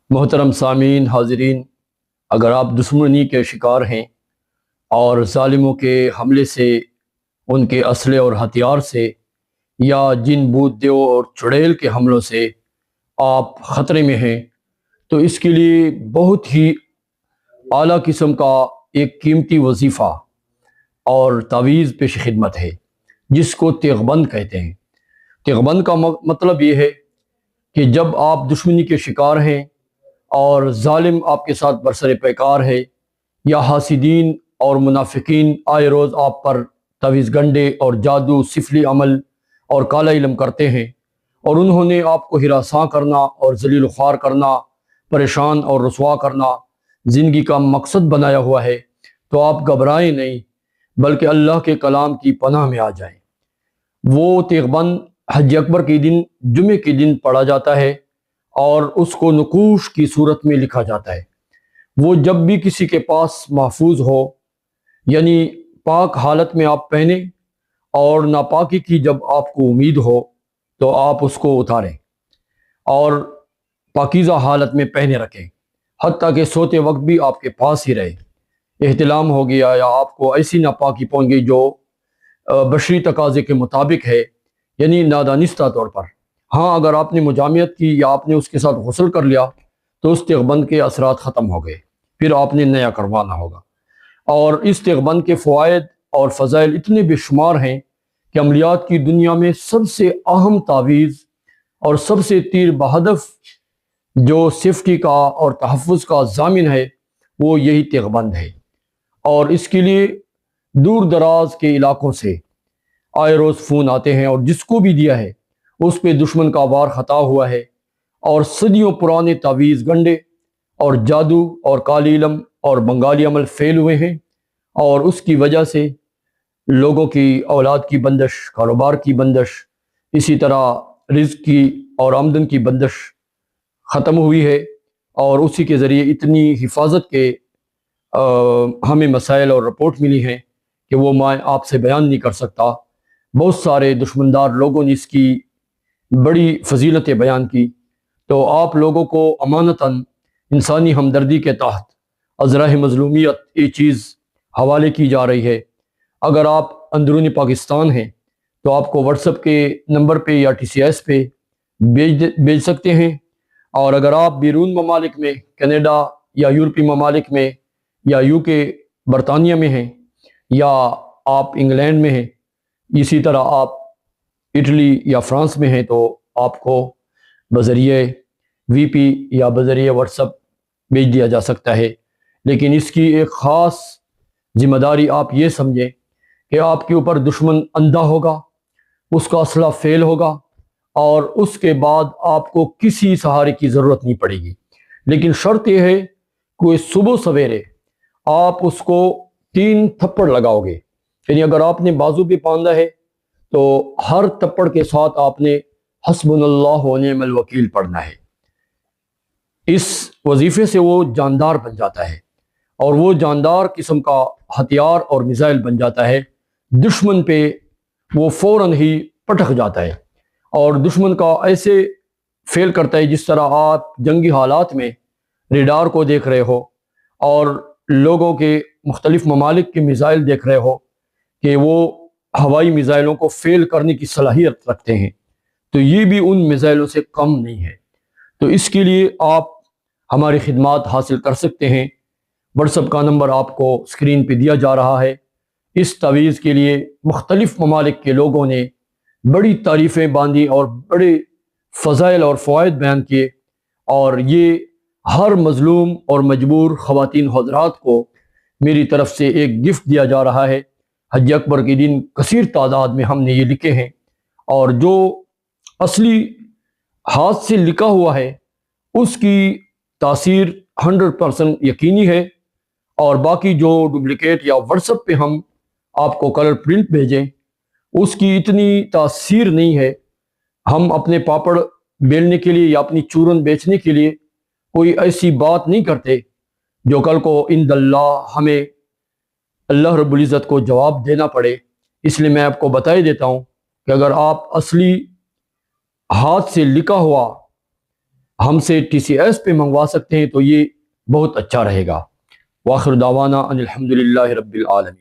محترم سامعین حاضرین، اگر آپ دشمنی کے شکار ہیں اور ظالموں کے حملے سے، ان کے اسلحے اور ہتھیار سے، یا جن بھوت دیو اور چڑیل کے حملوں سے آپ خطرے میں ہیں، تو اس کے لیے بہت ہی اعلیٰ قسم کا ایک قیمتی وظیفہ اور تعویذ پیش خدمت ہے، جس کو تیغ بند کہتے ہیں۔ تیغ بند کا مطلب یہ ہے کہ جب آپ دشمنی کے شکار ہیں اور ظالم آپ کے ساتھ برسر پیکار ہے، یا حاسدین اور منافقین آئے روز آپ پر تعویذ گنڈے اور جادو، سفلی عمل اور کالا علم کرتے ہیں، اور انہوں نے آپ کو ہراساں کرنا اور ذلیل و خوار کرنا، پریشان اور رسوا کرنا زندگی کا مقصد بنایا ہوا ہے، تو آپ گھبرائیں نہیں، بلکہ اللہ کے کلام کی پناہ میں آ جائیں۔ وہ تیغ بند حج اکبر کے دن، جمعے کے دن پڑھا جاتا ہے، اور اس کو نقوش کی صورت میں لکھا جاتا ہے۔ وہ جب بھی کسی کے پاس محفوظ ہو، یعنی پاک حالت میں آپ پہنیں، اور ناپاکی کی جب آپ کو امید ہو تو آپ اس کو اتاریں اور پاکیزہ حالت میں پہنے رکھیں، حتیٰ کہ سوتے وقت بھی آپ کے پاس ہی رہے۔ احتلام ہو گیا یا آپ کو ایسی ناپاکی پہنچ گئی جو بشری تقاضے کے مطابق ہے، یعنی نادانستہ طور پر، ہاں اگر آپ نے مجامعت کی یا آپ نے اس کے ساتھ غسل کر لیا تو اس تیغ بند کے اثرات ختم ہو گئے، پھر آپ نے نیا کروانا ہوگا۔ اور اس تیغ بند کے فوائد اور فضائل اتنے بے شمار ہیں کہ عملیات کی دنیا میں سب سے اہم تعویذ اور سب سے تیر بہدف جو سیفٹی کا اور تحفظ کا ضامن ہے، وہ یہی تیغ بند ہے۔ اور اس کے لیے دور دراز کے علاقوں سے آئے روز فون آتے ہیں، اور جس کو بھی دیا ہے اس پہ دشمن کا وار خطا ہوا ہے، اور صدیوں پرانے تعویذ گنڈے اور جادو اور کالی علم اور بنگالی عمل فیل ہوئے ہیں، اور اس کی وجہ سے لوگوں کی اولاد کی بندش، کاروبار کی بندش، اسی طرح رزق کی اور آمدن کی بندش ختم ہوئی ہے، اور اسی کے ذریعے اتنی حفاظت کے ہمیں مسائل اور رپورٹ ملی ہیں کہ وہ میں آپ سے بیان نہیں کر سکتا۔ بہت سارے دشمندار لوگوں نے اس کی بڑی فضیلتیں بیان کی، تو آپ لوگوں کو امانتاً انسانی ہمدردی کے تحت ازراہ مظلومیت یہ چیز حوالے کی جا رہی ہے۔ اگر آپ اندرونی پاکستان ہیں تو آپ کو واٹس ایپ کے نمبر پہ یا TCS پہ بھیج سکتے ہیں، اور اگر آپ بیرون ممالک میں، کینیڈا یا یورپی ممالک میں یا UK برطانیہ میں ہیں، یا آپ انگلینڈ میں ہیں، اسی طرح آپ اٹلی یا فرانس میں ہیں، تو آپ کو بذریعہ VP یا بذریعہ واٹس ایپ بھیج دیا جا سکتا ہے۔ لیکن اس کی ایک خاص ذمہ داری آپ یہ سمجھیں کہ آپ کے اوپر دشمن اندھا ہوگا، اس کا اسلحہ فیل ہوگا، اور اس کے بعد آپ کو کسی سہارے کی ضرورت نہیں پڑے گی۔ لیکن شرط یہ ہے کہ صبح سویرے آپ اس کو 3 تھپڑ لگاؤ گے، یعنی اگر آپ نے بازو پہ باندھا ہے تو ہر تھپڑ کے ساتھ آپ نے حسبنا اللہ و نعم الوکیل پڑھنا ہے۔ اس وظیفے سے وہ جاندار بن جاتا ہے، اور وہ جاندار قسم کا ہتھیار اور میزائل بن جاتا ہے۔ دشمن پہ وہ فوراً ہی پٹک جاتا ہے، اور دشمن کا ایسے فیل کرتا ہے جس طرح آپ جنگی حالات میں ریڈار کو دیکھ رہے ہو اور لوگوں کے مختلف ممالک کے میزائل دیکھ رہے ہو کہ وہ ہوائی میزائلوں کو فیل کرنے کی صلاحیت رکھتے ہیں، تو یہ بھی ان میزائلوں سے کم نہیں ہے۔ تو اس کے لیے آپ ہماری خدمات حاصل کر سکتے ہیں۔ واٹس ایپ کا نمبر آپ کو اسکرین پہ دیا جا رہا ہے۔ اس تعویذ کے لیے مختلف ممالک کے لوگوں نے بڑی تعریفیں باندھی اور بڑے فضائل اور فوائد بیان کیے، اور یہ ہر مظلوم اور مجبور خواتین حضرات کو میری طرف سے ایک گفٹ دیا جا رہا ہے۔ حج اکبر کے دن کثیر تعداد میں ہم نے یہ لکھے ہیں، اور جو اصلی ہاتھ سے لکھا ہوا ہے اس کی تاثیر 100% یقینی ہے، اور باقی جو ڈپلیکیٹ یا واٹس ایپ پہ ہم آپ کو کلر پرنٹ بھیجیں اس کی اتنی تاثیر نہیں ہے۔ ہم اپنے پاپڑ بیلنے کے لیے یا اپنی چورن بیچنے کے لیے کوئی ایسی بات نہیں کرتے جو کل کو عند اللہ ہمیں اللہ رب العزت کو جواب دینا پڑے۔ اس لیے میں آپ کو بتا ہی دیتا ہوں کہ اگر آپ اصلی ہاتھ سے لکھا ہوا ہم سے TCS پہ منگوا سکتے ہیں تو یہ بہت اچھا رہے گا۔ وآخر دعوانا ان الحمدللہ رب العالمین۔